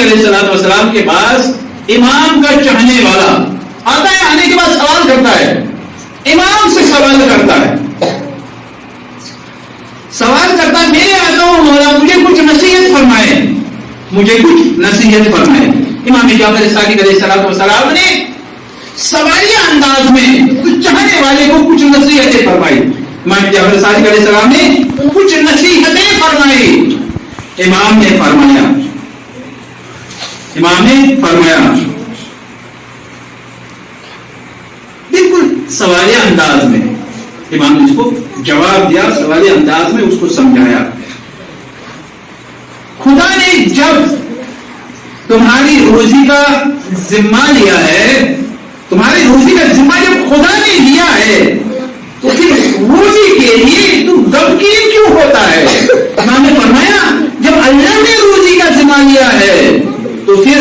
علیہ السلام کے پاس امام کا چاہنے والا آتا ہے، آنے کے بعد سوال کرتا ہے، امام سے سوال کرتا ہے، میں آتا ہوں مولا مجھے کچھ نصیحت فرمائے، مجھے کچھ نصیحت فرمائے۔ امام جعفر صادق علیہ السلام نے سوالیہ انداز میں چاہنے والے کو کچھ نصیحتیں فرمائی۔ امام جعفر صادق علیہ السلام نے کچھ نصیحتیں فرمائی۔ امام نے فرمایا بالکل سوالیہ انداز میں، امام نے اس کو جواب دیا، سوالیہ انداز میں اس کو سمجھایا۔ خدا نے جب تمہاری روزی کا ذمہ لیا ہے، تمہاری روزی کا ذمہ جب خدا نے لیا ہے تو پھر روزی کے لیے تو غمگین کیوں ہوتا ہے؟ امام نے فرمایا جب اللہ نے روزی کا ذمہ لیا ہے تو پھر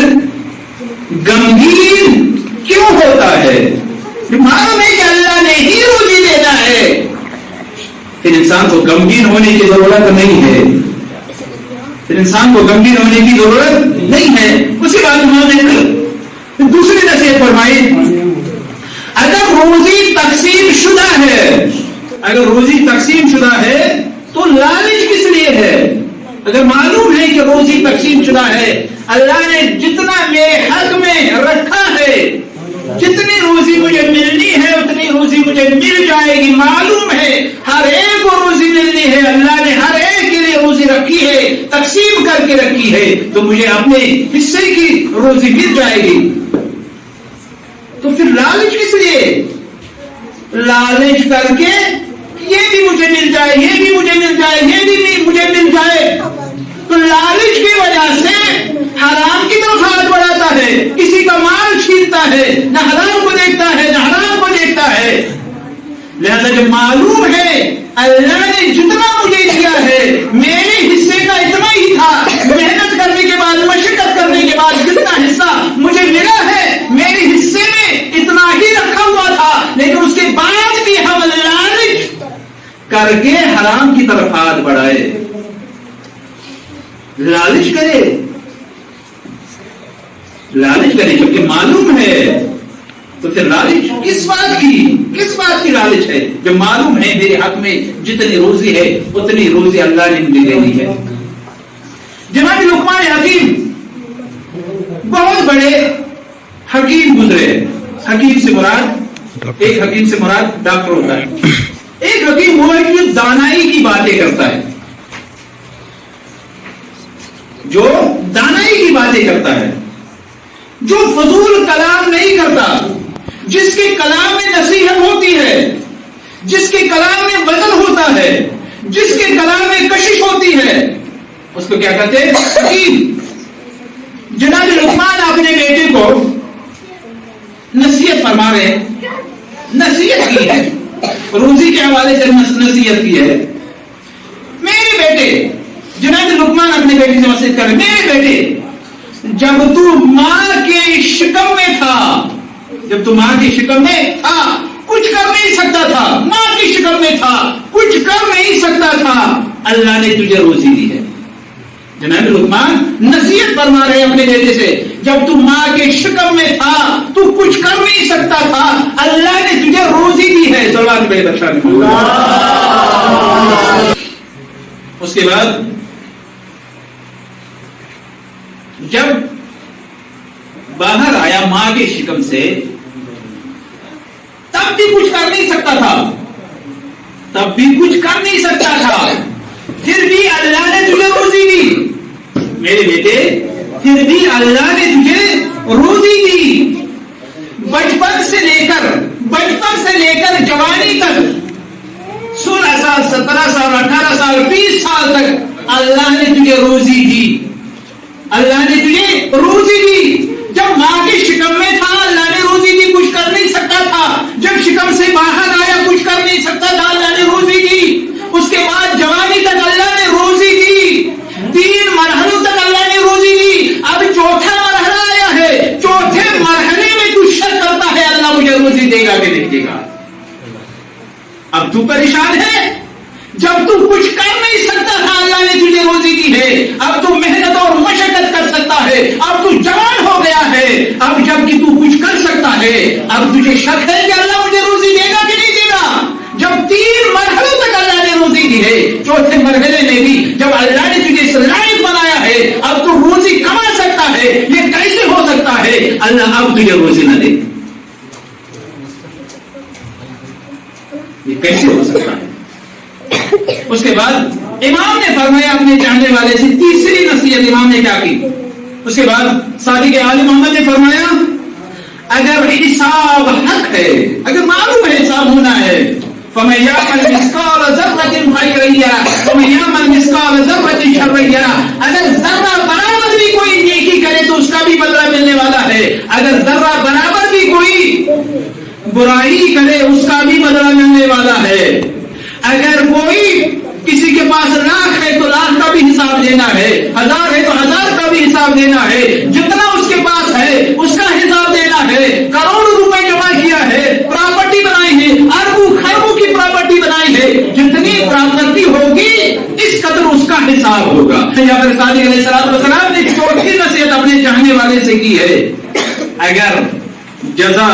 غمگین کیوں ہوتا ہے؟ معلوم ہے کہ اللہ نے ہی روزی دینا ہے، پھر انسان کو غمگین ہونے کی ضرورت نہیں ہے، پھر انسان کو غمگین ہونے کی ضرورت نہیں ہے۔ اسی بات انہوں نے دوسری نصیحت فرمائی، اگر روزی تقسیم شدہ ہے، اگر روزی تقسیم شدہ ہے تو لالچ کس لیے ہے؟ اگر معلوم ہے کہ روزی تقسیم شدہ ہے، اللہ نے جتنا میرے حق میں رکھا ہے، جتنی روزی مجھے ملنی ہے اتنی روزی مجھے مل جائے گی، معلوم ہے ہر ایک کو روزی ملنی ہے، اللہ نے ہر ایک کے لیے روزی رکھی ہے، تقسیم کر کے رکھی ہے، تو مجھے اپنے حصے کی روزی مل جائے گی۔ تو پھر لالچ کس لیے؟ لالچ کر کے یہ بھی مجھے مل جائے، یہ بھی مجھے مل جائے، یہ بھی مجھے مل جائے، تو لالچ کی وجہ سے حرام کی طرف ہاتھ بڑھاتا ہے، کسی کا مال چھینتا ہے، نہ حرام کو دیکھتا ہے نہ حرام کو دیکھتا ہے۔ لہذا جب معلوم ہے اللہ نے جتنا مجھے دیا ہے میرے حصے کا اتنا ہی تھا، محنت کرنے کے بعد مشقت کرنے کے بعد جتنا حصہ مجھے ملا ہے میرے حصے میں اتنا ہی رکھا ہوا تھا، لیکن اس کے بعد بھی ہم لالچ کر کے حرام کی طرف ہاتھ بڑھائے، لالچ کرے جبکہ معلوم ہے، تو پھر لالچ کس بات کی لالچ ہے؟ جب معلوم ہے میرے حق میں جتنی روزی ہے اتنی روزی اللہ نے مجھے دینی ہے۔ جناب لقمان حکیم بہت بڑے حکیم گزرے، حکیم سے مراد ڈاکٹر ہوتا ہے، ایک حکیم وہ ہے جو دانائی کی باتیں کرتا ہے، جو دانائی کی باتیں کرتا ہے، جو فضول کلام نہیں کرتا، جس کے کلام میں نصیحت ہوتی ہے، جس کے کلام میں وزن ہوتا ہے، جس کے کلام میں کشش ہوتی ہے، اس کو کیا کہتے ہیں؟ حکیم۔ جناب لقمان اپنے بیٹے کو نصیحت فرما رہے ہیں، نصیحت کی ہے، روزی کے حوالے سے نصیحت کی ہے۔ میرے بیٹے، جناب لقمان اپنے بیٹے سے نصیحت کر رہے، میرے بیٹے جب تو ماں کے شکم میں تھا، کچھ کر نہیں سکتا تھا، ماں کی شکم میں تھا، کچھ کر نہیں سکتا تھا، اللہ نے تجھے روزی دی ہے۔ جناب لقمان نصیحت فرما رہے ہیں اپنے بیٹے سے، جب تو ماں کے شکم میں تھا تو کچھ کر نہیں سکتا تھا، اللہ نے تجھے روزی دی ہے۔ سلوات پڑھیں بخشا۔ اس کے بعد جب باہر آیا ماں کے شکم سے، تب بھی کچھ کر نہیں سکتا تھا، پھر بھی اللہ نے تجھے روزی دی۔ میرے بیٹے پھر بھی اللہ نے تجھے روزی دی۔ بچپن سے لے کر جوانی تک، 16 سال 17 سال 18 سال 20 سال تک اللہ نے تجھے روزی دی، اللہ نے تجھے روزی دی۔ جب ماں کی شکم میں تھا اللہ نے روزی دی، کچھ کر نہیں سکتا تھا، جب شکم سے باہر آیا کچھ کر نہیں سکتا تھا، اللہ نے روزی دی۔ اس کے بعد جوانی تک اللہ نے روزی دی، 3 مرحلوں تک اللہ نے روزی دی۔ اب چوتھا مرحلہ آیا ہے، چوتھے مرحلے میں تو شک کرتا ہے اللہ مجھے روزی دے گا کہ نہیں دے گا۔ اب تو پریشان ہے، جب تو کچھ کر نہیں سکتا تھا اللہ نے تجھے روزی دی ہے، اب تو محنت اور مشقت کر سکتا کرتا ہے، اب تو جوان ہو گیا ہے، اب جب کہ تو کچھ کر سکتا ہے، اب تجھے شک ہے کہ اللہ مجھے روزی دے گا کہ نہیں دے گا؟ جب 3 مرحلوں تک اللہ نے روزی دی ہے، چوتھے مرحلے میں بھی جب اللہ نے تجھے اس لائق بنایا ہے، اب تو روزی کما سکتا ہے، یہ کیسے ہو سکتا ہے اللہ اب تجھے روزی نہ دے؟ یہ کیسے ہو سکتا ہے؟ اس کے بعد امام نے فرمایا اپنے چاہنے والے سے تیسری نصیحت امام نے کیا کی؟ اس کے بعد صادق عالم محمد نے فرمایا اگر حساب حق ہے، اگر معلوم ہے حساب ہونا ہے، فَمَن يَعْمَلْ مِثْقَالَ ذَرَّةٍ خَيْرًا يَرَهُ وَمَن يَعْمَلْ مِثْقَالَ ذَرَّةٍ شَرًّا يَرَهُ، اگر ذرہ برابر بھی کوئی نیکی کرے تو اس کا بھی بدلہ ملنے والا ہے، اگر ذرہ برابر بھی کوئی برائی کرے اس کا بھی بدلہ ملنے والا ہے، اگر کوئی کسی کے پاس لاکھ ہے تو لاکھ کا بھی حساب دینا ہے، 1000 ہے تو 1000 کا بھی حساب دینا ہے، جتنا اس کے پاس ہے اس کا حساب دینا ہے، کروڑوں روپے جمع کیا ہے، پراپرٹی بنائی ہے، اربوں خربوں کی پراپرٹی بنائی ہے، جتنی پراپرٹی ہوگی اس قدر اس کا حساب ہوگا۔ یا پھر صادق علیہ السلام نے چوتھی نصیحت اپنے چاہنے والے سے کی ہے اگر جزا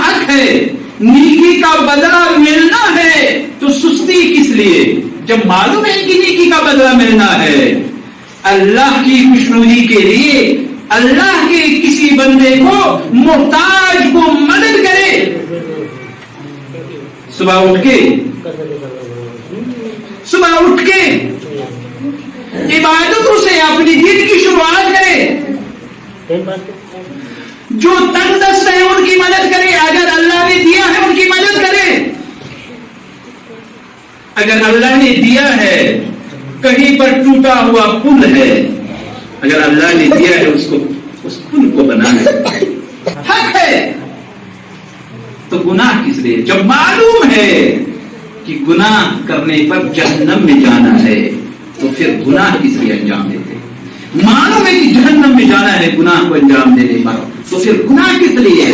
حق ہے، نیکی کا بدلہ ملنا ہے تو سستی کس لیے؟ جب معلوم ہے کہ نیکی کا بدلہ ملنا ہے، اللہ کی خوشنودی کے لیے اللہ کے کسی بندے کو محتاج کو مدد کرے، صبح اٹھ کے عبادتوں سے اپنی دن کی شروعات کرے، جو تنگ دست ہے ان کی مدد کرے، اگر اللہ نے دیا ہے ان کی مدد کرے، اگر اللہ نے دیا ہے کہیں پر ٹوٹا ہوا پل ہے، اگر اللہ نے دیا ہے اس پل کو بنانا حق ہے تو گناہ کس لیے؟ جب معلوم ہے کہ گناہ کرنے پر جہنم میں جانا ہے تو پھر گناہ کس لیے انجام دیتے؟ معلوم ہے کہ جہنم میں جانا ہے گناہ کو انجام دینے پر تو پھر گناہ کس لیے؟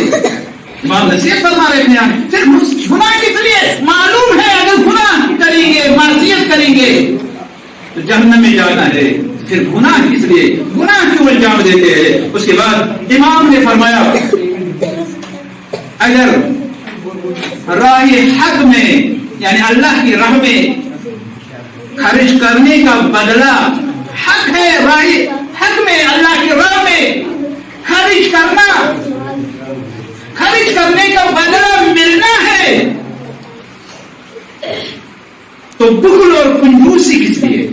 امام نصیحت فرما رہے ہیں پھر گناہ کس لیے؟ معلوم ہے اگر گناہ کریں گے، معصیت کریں گے تو جہنم میں جانا ہے، پھر گناہ کس لیے؟ گناہ کیوں انجام دیتے ہیں؟ اس کے بعد امام نے فرمایا اگر راہ حق میں یعنی اللہ کی راہ میں خرچ کرنے کا بدلہ حق ہے، راہ حق میں اللہ کی راہ میں خرچ کرنے کا بدلہ ملنا ہے تو بخل اور کنجوسی کس لیے؟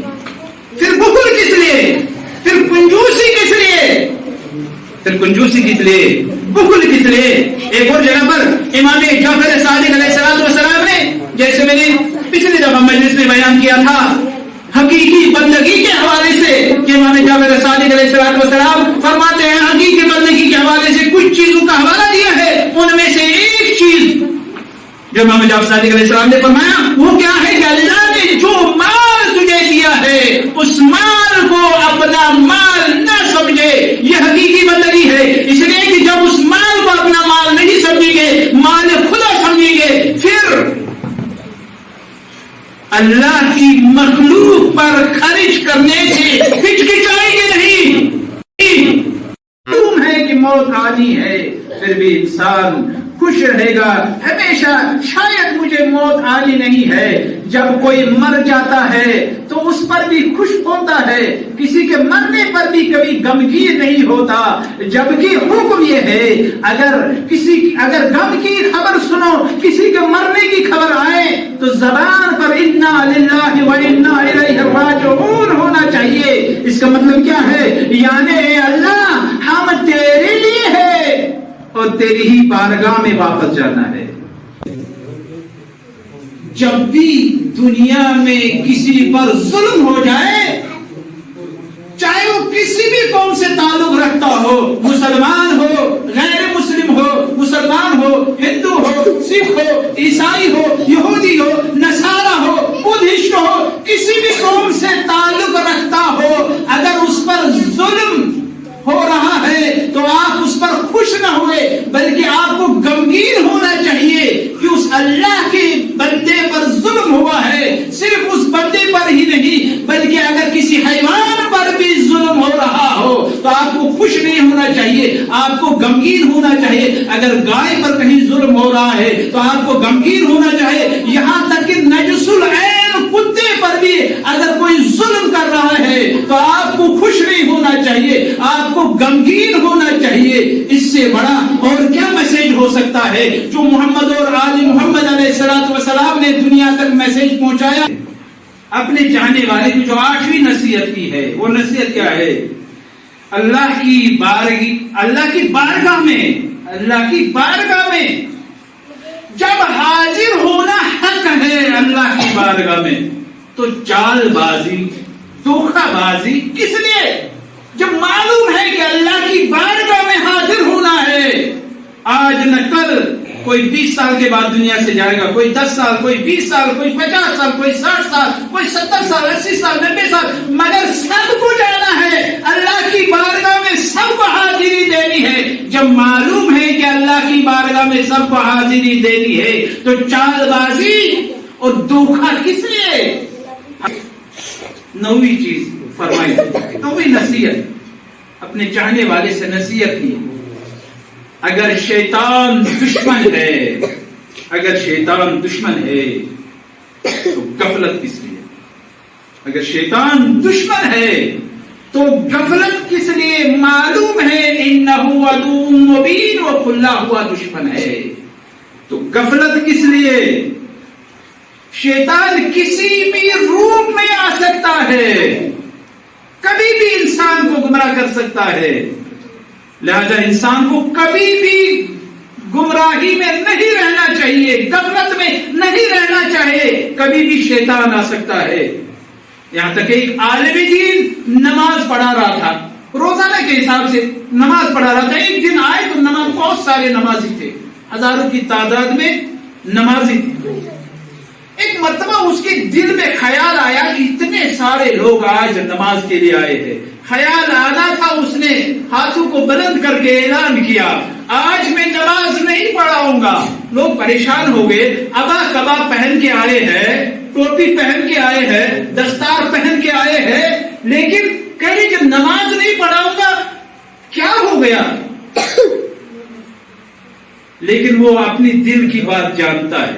پھر بخل کس لیے؟ پھر کنجوسی کس لیے؟ بخل کس لیے؟ ایک اور جگہ پر امام جعفر صادق علیہ السلام نے، جیسے میں نے پچھلی دفعہ مجلس میں بیان کیا تھا، حقیقی بندگی کے حوالے سے کہ امام جعفر صادق علیہ السلام فرماتے ہیں حقیقی بندگی کے حوالے سے کچھ چیزوں کا حوالہ دیا ہے، ان میں سے ایک چیز جو امام جعفر صادق علیہ السلام نے فرمایا وہ کیا ہے کہ اللہ نے جو مال تجھے دیا ہے اس مال کو اپنا مال نہ سمجھے، یہ حقیقی بندگی ہے، اس لیے کہ جب اس مال کو اپنا مال نہیں سمجھیں گے، مال خدا سمجھیں گے، پھر اللہ کی مخلوق پر خرچ کرنے سے ہچکچائیں گے نہیں۔ معلوم ہے کہ موت آنی ہے پھر بھی انسان خوش رہے گا ہمیشہ، شاید مجھے موت آنی نہیں ہے، جب کوئی مر جاتا ہے تو اس پر بھی خوش ہوتا ہے، کسی کے مرنے پر بھی کبھی غمگین نہیں ہوتا، جبکہ حکم یہ ہے اگر غم کی خبر سنو، کسی کے مرنے کی خبر آئے تو زبان پر انا للہ و انا الیہ راجعون ہونا چاہیے۔ اس کا مطلب کیا ہے؟ یعنی اے اللہ ہم تیرے لیے ہے اور تیری ہی بارگاہ میں واپس جانا ہے۔ جب بھی دنیا میں کسی پر ظلم ہو جائے، چاہے وہ کسی بھی قوم سے تعلق رکھتا ہو، مسلمان ہو، غیر مسلم ہو، مسلمان ہو، ہندو ہو، سکھ ہو، عیسائی ہو، یہودی ہو، نصارہ ہو، بدھسٹ ہو، کسی بھی قوم سے تعلق رکھتا ہو، اگر اس پر ظلم ہو رہا ہے تو آپ اس پر خوش نہ ہوئے بلکہ آپ کو غمگین ہونا چاہیے کہ اس اللہ کے بندے پر ظلم ہوا ہے، صرف اس بندے پر ہی نہیں بلکہ اگر کسی حیوان پر بھی ظلم خوش نہیں ہونا چاہیے، آپ کو غمگین ہونا چاہیے۔ اگر گائے پر کہیں ظلم ہو رہا ہے تو آپ کو غمگین ہونا چاہیے، یہاں تک کہ نجس العین کتے پر بھی اگر کوئی ظلم کر رہا ہے تو آپ کو خوش نہیں ہونا چاہیے، آپ کو غمگین ہونا چاہیے۔ اس سے بڑا اور کیا میسج ہو سکتا ہے جو محمد اور آل محمد علیہ السلام نے دنیا تک میسج پہنچایا؟ اپنے چاہنے والے کی جو 8ویں نصیحت کی ہے، وہ نصیحت کیا ہے؟ اللہ کی بارگاہ میں جب حاضر ہونا حق ہے اللہ کی بارگاہ میں، تو چال بازی، دھوکہ بازی کس لیے؟ جب معلوم ہے کہ اللہ کی بارگاہ میں حاضر ہونا ہے، آج نہ کل، کوئی 20 سال کے بعد دنیا سے جائے گا، کوئی 10 سال، کوئی 20 سال، کوئی 50 سال، کوئی 60 سال، کوئی 70 سال، 80 سال، 90 سال، مگر سب کو جانا ہے اللہ کی بارگاہ میں، سب کو حاضری دینی ہے۔ جب معلوم ہے کہ اللہ کی بارگاہ میں سب کو حاضری دینی ہے تو چال بازی اور دھوکہ کس لیے؟ 9ویں چیز فرمائی، 9ویں نصیحت، اپنے چاہنے والے سے نصیحت کی، اگر شیطان دشمن ہے تو غفلت کس لیے؟ اگر شیطان دشمن ہے تو غفلت کس لیے؟ معلوم ہے انہ عدو مبین، وہ کھلا ہوا دشمن ہے، تو غفلت کس لیے؟ شیطان کسی بھی روپ میں آ سکتا ہے، کبھی بھی انسان کو گمراہ کر سکتا ہے، لہذا انسان کو کبھی بھی گمراہی میں نہیں رہنا چاہیے، غفلت میں نہیں رہنا چاہیے، کبھی بھی شیطان آ سکتا ہے۔ یہاں تک ایک عالم دین نماز پڑھا رہا تھا، روزانہ کے حساب سے نماز پڑھا رہا تھا، ایک دن آئے تو نماز، بہت سارے نمازی تھے، ہزاروں کی تعداد میں نمازی تھے۔ ایک مرتبہ اس کے دل میں خیال آیا کہ اتنے سارے لوگ آج نماز کے لیے آئے ہیں، خیال آنا تھا، اس نے ہاتھوں کو بلند کر کے اعلان کیا، آج میں نماز نہیں پڑھاؤں گا۔ لوگ پریشان ہو گئے، ابا کبا پہن کے آئے ہیں، ٹوپی پہن کے آئے ہیں، دستار پہن کے آئے ہیں، لیکن کہہ رہے کہ نماز نہیں پڑھاؤں گا، کیا ہو گیا؟ لیکن وہ اپنی دل کی بات جانتا ہے،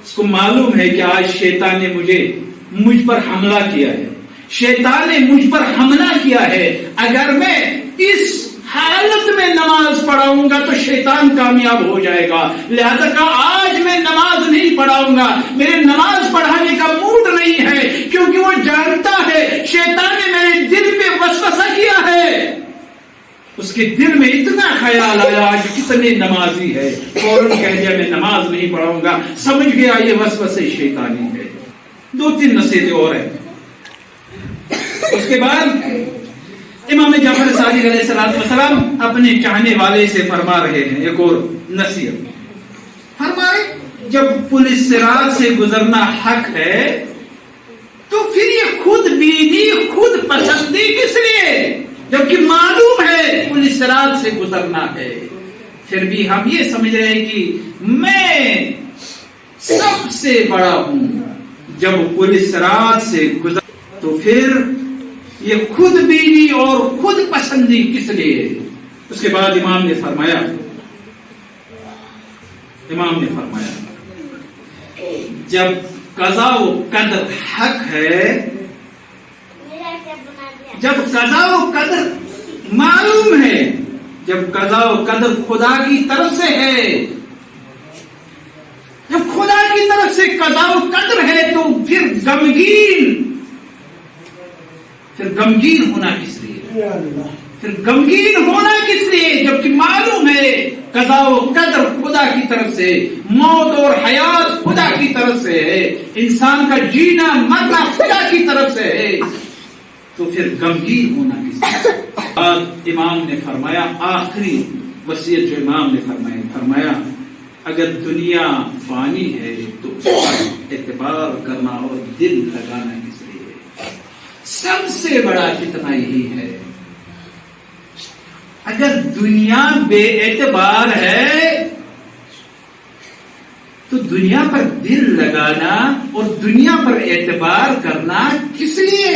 اس کو معلوم ہے کہ آج شیطان نے مجھ پر حملہ کیا ہے، شیطان نے مجھ پر حملہ کیا ہے، اگر میں اس حالت میں نماز پڑھاؤں گا تو شیطان کامیاب ہو جائے گا، لہذا کہا آج میں نماز نہیں پڑھاؤں گا، میرے نماز پڑھانے کا موڈ نہیں ہے، کیونکہ وہ جانتا ہے شیطان نے میرے دل پہ وسوسہ کیا ہے۔ اس کے دل میں اتنا خیال آیا آج کتنے نمازی ہے، فوراً کہہ دیا میں نماز نہیں پڑھاؤں گا، سمجھ گیا یہ وسوسے شیطانی ہے۔ 2-3 نصیحتیں اور ہیں۔ اس کے بعد امام جعفر صادق علیہ السلام اپنے چاہنے والے سے فرما رہے ہیں ایک اور نصیحت، فرمائے جب پولیس صراط سے گزرنا حق ہے تو پھر یہ خود بینی، خود پسندی کس لیے؟ جبکہ معلوم ہے پولیس صراط سے گزرنا ہے، پھر بھی ہم یہ سمجھ رہے ہیں کہ میں سب سے بڑا ہوں۔ جب پولیس صراط سے گزر تو پھر یہ خود بینی اور خود پسندی کس لیے؟ اس کے بعد امام نے فرمایا جب قضا و قدر حق ہے، جب قضا و قدر معلوم ہے، جب قضا و قدر خدا کی طرف سے ہے، جب خدا کی طرف سے قضا و قدر ہے تو پھر غمگین ہونا کس لیے؟ پھر غمگین ہونا کس لیے؟ جبکہ معلوم ہے قضا و قدر خدا کی طرف سے، موت اور حیات خدا کی طرف سے ہے، انسان کا جینا مرنا خدا کی طرف سے ہے، تو پھر غمگین ہونا کس لیے؟ امام نے فرمایا، آخری وصیت جو امام نے فرمایا اگر دنیا فانی ہے تو اس پر اعتبار کرنا اور دل لگانا کس لیے؟ سب سے بڑا فتنہ یہی ہے، اگر دنیا بے اعتبار ہے تو دنیا پر دل لگانا اور دنیا پر اعتبار کرنا کس لیے؟